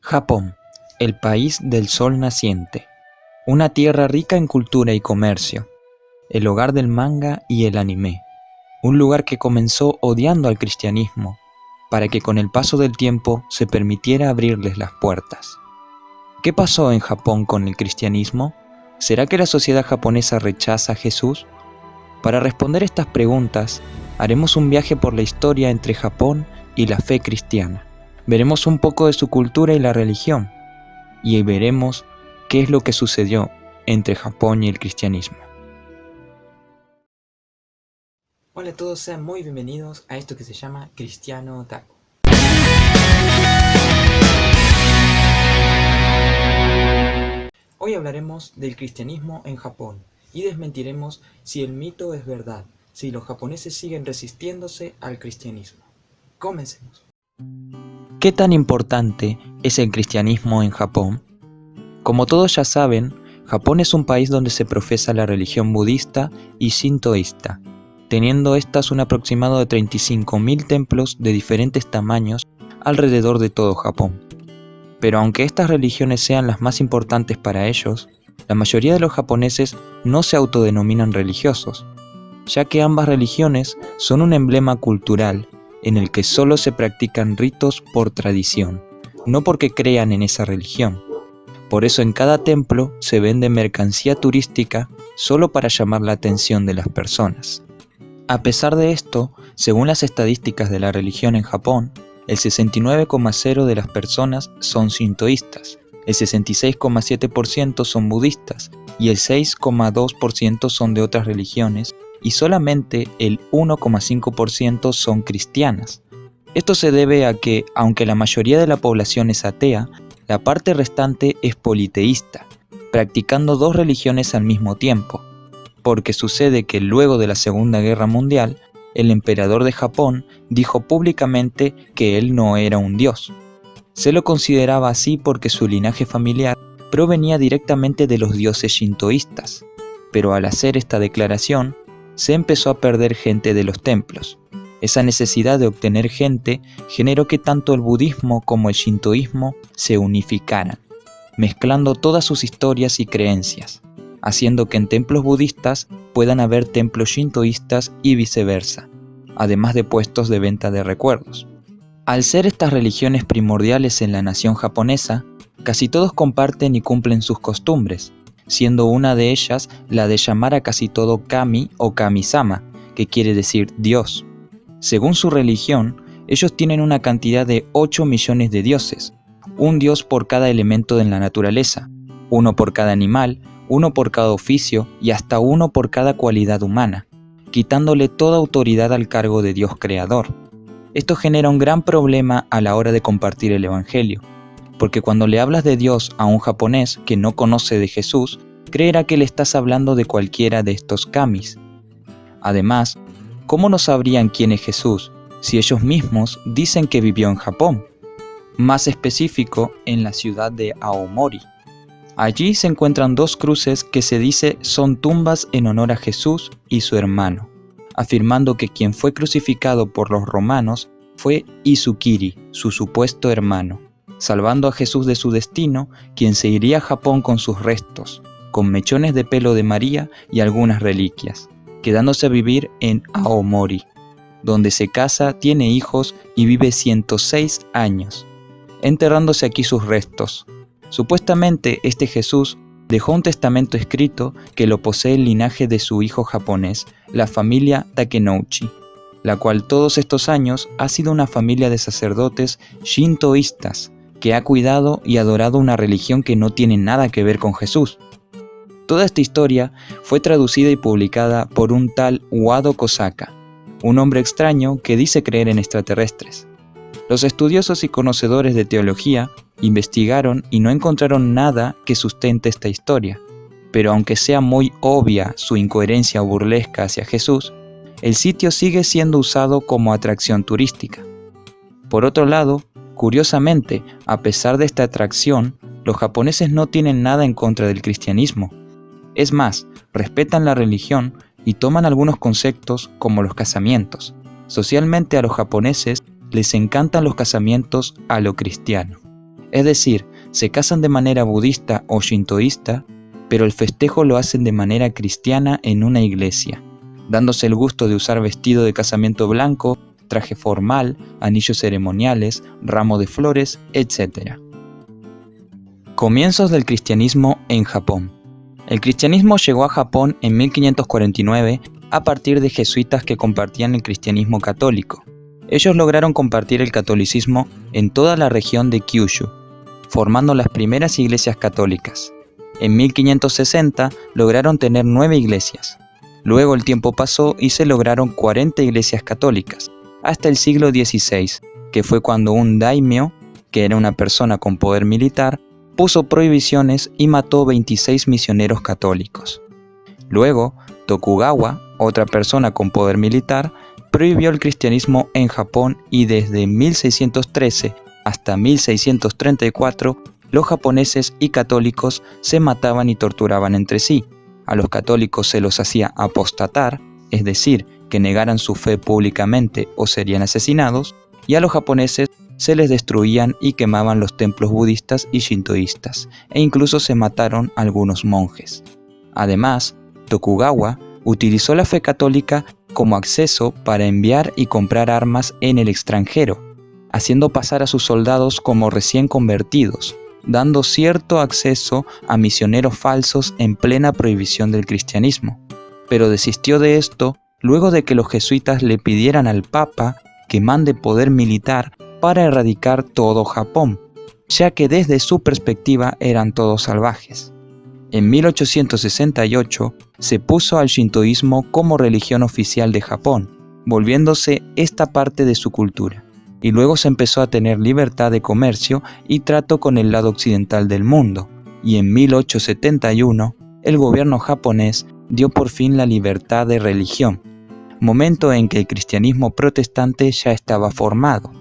Japón, el país del sol naciente, una tierra rica en cultura y comercio, el hogar del manga y el anime, un lugar que comenzó odiando al cristianismo, para que con el paso del tiempo se permitiera abrirles las puertas. ¿Qué pasó en Japón con el cristianismo? ¿Será que la sociedad japonesa rechaza a Jesús? Para responder estas preguntas, haremos un viaje por la historia entre Japón y la fe cristiana. Veremos un poco de su cultura y la religión, y veremos qué es lo que sucedió entre Japón y el cristianismo. Hola a todos, sean muy bienvenidos a esto que se llama Cristiano Otaku. Hoy hablaremos del cristianismo en Japón y desmentiremos si el mito es verdad, si los japoneses siguen resistiéndose al cristianismo. Comencemos. ¿Qué tan importante es el cristianismo en Japón? Como todos ya saben, Japón es un país donde se profesa la religión budista y shintoísta, teniendo estas un aproximado de 35.000 templos de diferentes tamaños alrededor de todo Japón. Pero aunque estas religiones sean las más importantes para ellos, la mayoría de los japoneses no se autodenominan religiosos, ya que ambas religiones son un emblema cultural en el que solo se practican ritos por tradición, no porque crean en esa religión. Por eso en cada templo se vende mercancía turística solo para llamar la atención de las personas. A pesar de esto, según las estadísticas de la religión en Japón, el 69,0% de las personas son shintoístas, el 66,7% son budistas y el 6,2% son de otras religiones y solamente el 1,5% son cristianas. Esto se debe a que, aunque la mayoría de la población es atea, la parte restante es politeísta, practicando dos religiones al mismo tiempo, porque sucede que luego de la Segunda Guerra Mundial, el emperador de Japón dijo públicamente que él no era un dios. Se lo consideraba así porque su linaje familiar provenía directamente de los dioses shintoístas, pero al hacer esta declaración, se empezó a perder gente de los templos. Esa necesidad de obtener gente generó que tanto el budismo como el shintoísmo se unificaran, mezclando todas sus historias y creencias, haciendo que en templos budistas puedan haber templos shintoístas y viceversa, además de puestos de venta de recuerdos. Al ser estas religiones primordiales en la nación japonesa, casi todos comparten y cumplen sus costumbres, siendo una de ellas la de llamar a casi todo kami o kami-sama, que quiere decir Dios. Según su religión, ellos tienen una cantidad de 8 millones de dioses, un dios por cada elemento de la naturaleza, uno por cada animal, uno por cada oficio y hasta uno por cada cualidad humana, quitándole toda autoridad al cargo de Dios creador. Esto genera un gran problema a la hora de compartir el evangelio, porque cuando le hablas de Dios a un japonés que no conoce de Jesús, creerá que le estás hablando de cualquiera de estos kamis. Además, ¿cómo no sabrían quién es Jesús si ellos mismos dicen que vivió en Japón? Más específico, en la ciudad de Aomori. Allí se encuentran dos cruces que se dice son tumbas en honor a Jesús y su hermano, afirmando que quien fue crucificado por los romanos fue Izukiri, su supuesto hermano, salvando a Jesús de su destino, quien se iría a Japón con sus restos, con mechones de pelo de María y algunas reliquias, quedándose a vivir en Aomori, donde se casa, tiene hijos y vive 106 años, enterrándose aquí sus restos. Supuestamente este Jesús dejó un testamento escrito que lo posee el linaje de su hijo japonés, la familia Takenouchi, la cual todos estos años ha sido una familia de sacerdotes shintoístas que ha cuidado y adorado una religión que no tiene nada que ver con Jesús. Toda esta historia fue traducida y publicada por un tal Wado Kosaka, un hombre extraño que dice creer en extraterrestres. Los estudiosos y conocedores de teología investigaron y no encontraron nada que sustente esta historia, pero aunque sea muy obvia su incoherencia burlesca hacia Jesús, el sitio sigue siendo usado como atracción turística. Por otro lado, curiosamente, a pesar de esta atracción, los japoneses no tienen nada en contra del cristianismo. Es más, respetan la religión y toman algunos conceptos como los casamientos. Socialmente a los japoneses les encantan los casamientos a lo cristiano. Es decir, se casan de manera budista o shintoísta, pero el festejo lo hacen de manera cristiana en una iglesia, dándose el gusto de usar vestido de casamiento blanco, traje formal, anillos ceremoniales, ramo de flores, etc. Comienzos del cristianismo en Japón. El cristianismo llegó a Japón en 1549 a partir de jesuitas que compartían el cristianismo católico. Ellos lograron compartir el catolicismo en toda la región de Kyushu, formando las primeras iglesias católicas. En 1560 lograron tener 9 iglesias. Luego el tiempo pasó y se lograron 40 iglesias católicas, hasta el siglo XVI, que fue cuando un daimyo, que era una persona con poder militar, puso prohibiciones y mató 26 misioneros católicos. Luego, Tokugawa, otra persona con poder militar, prohibió el cristianismo en Japón y desde 1613 hasta 1634 los japoneses y católicos se mataban y torturaban entre sí. A los católicos se los hacía apostatar, es decir, que negaran su fe públicamente o serían asesinados, y a los japoneses se les destruían y quemaban los templos budistas y shintoístas, e incluso se mataron algunos monjes. Además, Tokugawa utilizó la fe católica como acceso para enviar y comprar armas en el extranjero, haciendo pasar a sus soldados como recién convertidos, dando cierto acceso a misioneros falsos en plena prohibición del cristianismo. Pero desistió de esto luego de que los jesuitas le pidieran al Papa que mande poder militar para erradicar todo Japón, ya que desde su perspectiva eran todos salvajes. En 1868 se puso al shintoísmo como religión oficial de Japón, volviéndose esta parte de su cultura, y luego se empezó a tener libertad de comercio y trato con el lado occidental del mundo, y en 1871 el gobierno japonés dio por fin la libertad de religión, momento en que el cristianismo protestante ya estaba formado,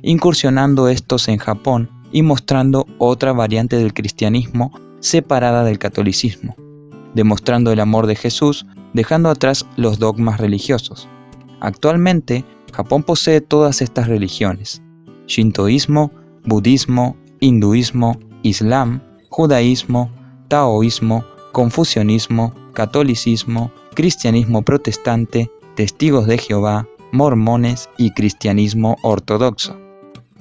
incursionando estos en Japón y mostrando otra variante del cristianismo separada del catolicismo, demostrando el amor de Jesús, dejando atrás los dogmas religiosos. Actualmente, Japón posee todas estas religiones: shintoísmo, budismo, hinduismo, islam, judaísmo, taoísmo, confucianismo, catolicismo, cristianismo protestante, testigos de Jehová, mormones y cristianismo ortodoxo.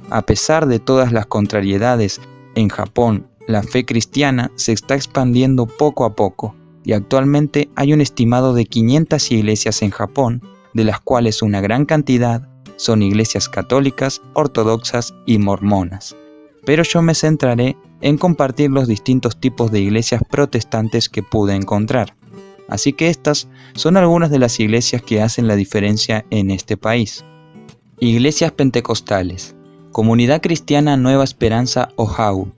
A pesar de todas las contrariedades, en Japón la fe cristiana se está expandiendo poco a poco y actualmente hay un estimado de 500 iglesias en Japón, de las cuales una gran cantidad son iglesias católicas, ortodoxas y mormonas. Pero yo me centraré en compartir los distintos tipos de iglesias protestantes que pude encontrar. Así que estas son algunas de las iglesias que hacen la diferencia en este país. Iglesias pentecostales. Comunidad Cristiana Nueva Esperanza Oahu.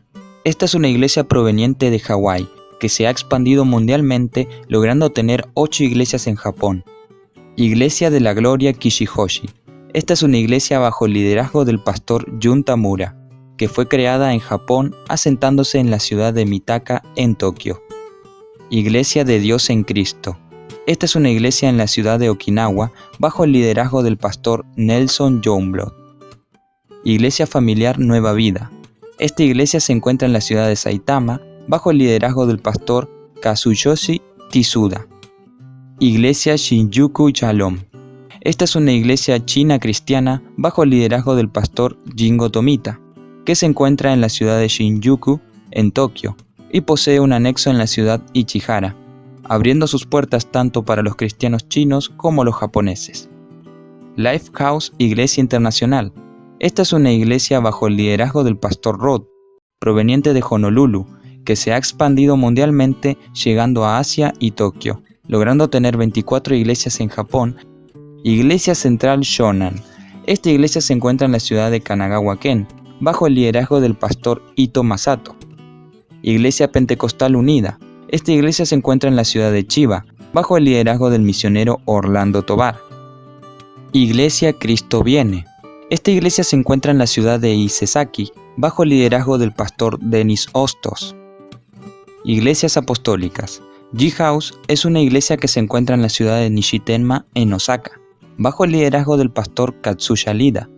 Esta es una iglesia proveniente de Hawái, que se ha expandido mundialmente, logrando tener 8 iglesias en Japón. Iglesia de la Gloria Kishihoshi. Esta es una iglesia bajo el liderazgo del pastor Jun Tamura, que fue creada en Japón asentándose en la ciudad de Mitaka, en Tokio. Iglesia de Dios en Cristo. Esta es una iglesia en la ciudad de Okinawa bajo el liderazgo del pastor Nelson Youngblood. Iglesia Familiar Nueva Vida. Esta iglesia se encuentra en la ciudad de Saitama bajo el liderazgo del pastor Kazuyoshi Tsuda. Iglesia Shinjuku Shalom. Esta es una iglesia china cristiana bajo el liderazgo del pastor Jingo Tomita, que se encuentra en la ciudad de Shinjuku, en Tokio, y posee un anexo en la ciudad Ichihara, abriendo sus puertas tanto para los cristianos chinos como los japoneses. Lifehouse Iglesia Internacional. Esta es una iglesia bajo el liderazgo del pastor Rod, proveniente de Honolulu, que se ha expandido mundialmente llegando a Asia y Tokio, logrando tener 24 iglesias en Japón. Iglesia Central Shonan. Esta iglesia se encuentra en la ciudad de Kanagawa-ken, bajo el liderazgo del pastor Ito Masato. Iglesia Pentecostal Unida. Esta iglesia se encuentra en la ciudad de Chiba, bajo el liderazgo del misionero Orlando Tobar. Iglesia Cristo Viene. Esta iglesia se encuentra en la ciudad de Isesaki, bajo el liderazgo del pastor Denis Hostos. Iglesias Apostólicas. G-House es una iglesia que se encuentra en la ciudad de Nishitenma, en Osaka, bajo el liderazgo del pastor Katsuya Lida.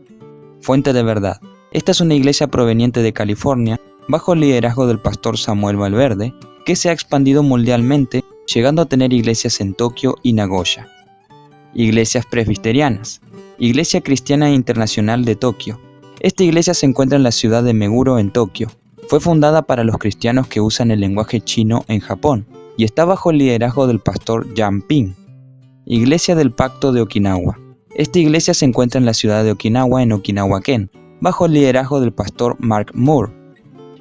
Fuente de Verdad. Esta es una iglesia proveniente de California, bajo el liderazgo del pastor Samuel Valverde, que se ha expandido mundialmente, llegando a tener iglesias en Tokio y Nagoya. Iglesias presbiterianas. Iglesia Cristiana Internacional de Tokio. Esta iglesia se encuentra en la ciudad de Meguro, en Tokio. Fue fundada para los cristianos que usan el lenguaje chino en Japón y está bajo el liderazgo del pastor Yang Ping. Iglesia del Pacto de Okinawa. Esta iglesia se encuentra en la ciudad de Okinawa, en Okinawa-ken, bajo el liderazgo del pastor Mark Moore.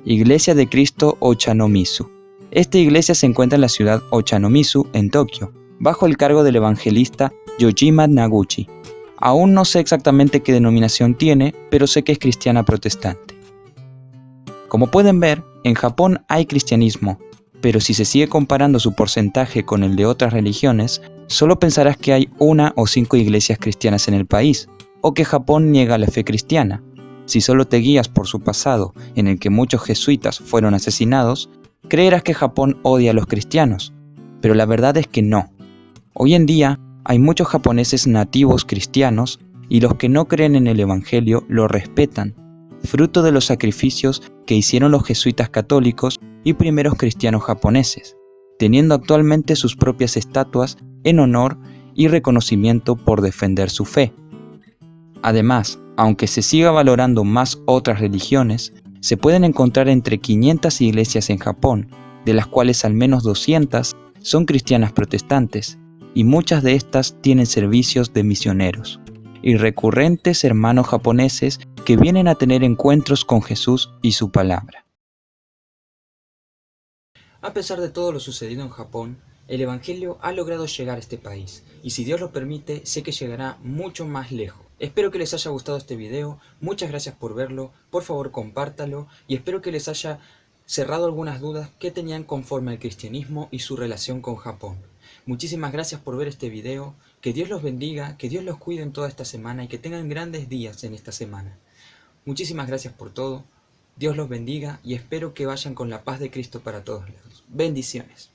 Iglesia de Cristo Ochanomizu. Esta iglesia se encuentra en la ciudad Ochanomizu, en Tokio, bajo el cargo del evangelista Yojima Naguchi. Aún no sé exactamente qué denominación tiene, pero sé que es cristiana protestante. Como pueden ver, en Japón hay cristianismo, pero si se sigue comparando su porcentaje con el de otras religiones, solo pensarás que hay 1 o 5 iglesias cristianas en el país, o que Japón niega la fe cristiana. Si solo te guías por su pasado, en el que muchos jesuitas fueron asesinados, creerás que Japón odia a los cristianos, pero la verdad es que no. Hoy en día hay muchos japoneses nativos cristianos y los que no creen en el Evangelio lo respetan, fruto de los sacrificios que hicieron los jesuitas católicos y primeros cristianos japoneses, teniendo actualmente sus propias estatuas en honor y reconocimiento por defender su fe. Además, aunque se siga valorando más otras religiones, se pueden encontrar entre 500 iglesias en Japón, de las cuales al menos 200 son cristianas protestantes, y muchas de estas tienen servicios de misioneros y recurrentes hermanos japoneses que vienen a tener encuentros con Jesús y su palabra. A pesar de todo lo sucedido en Japón, el Evangelio ha logrado llegar a este país, y si Dios lo permite, sé que llegará mucho más lejos. Espero que les haya gustado este video, muchas gracias por verlo, por favor compártalo, y espero que les haya cerrado algunas dudas que tenían conforme al cristianismo y su relación con Japón. Muchísimas gracias por ver este video, que Dios los bendiga, que Dios los cuide en toda esta semana y que tengan grandes días en esta semana. Muchísimas gracias por todo, Dios los bendiga y espero que vayan con la paz de Cristo para todos lados. Bendiciones.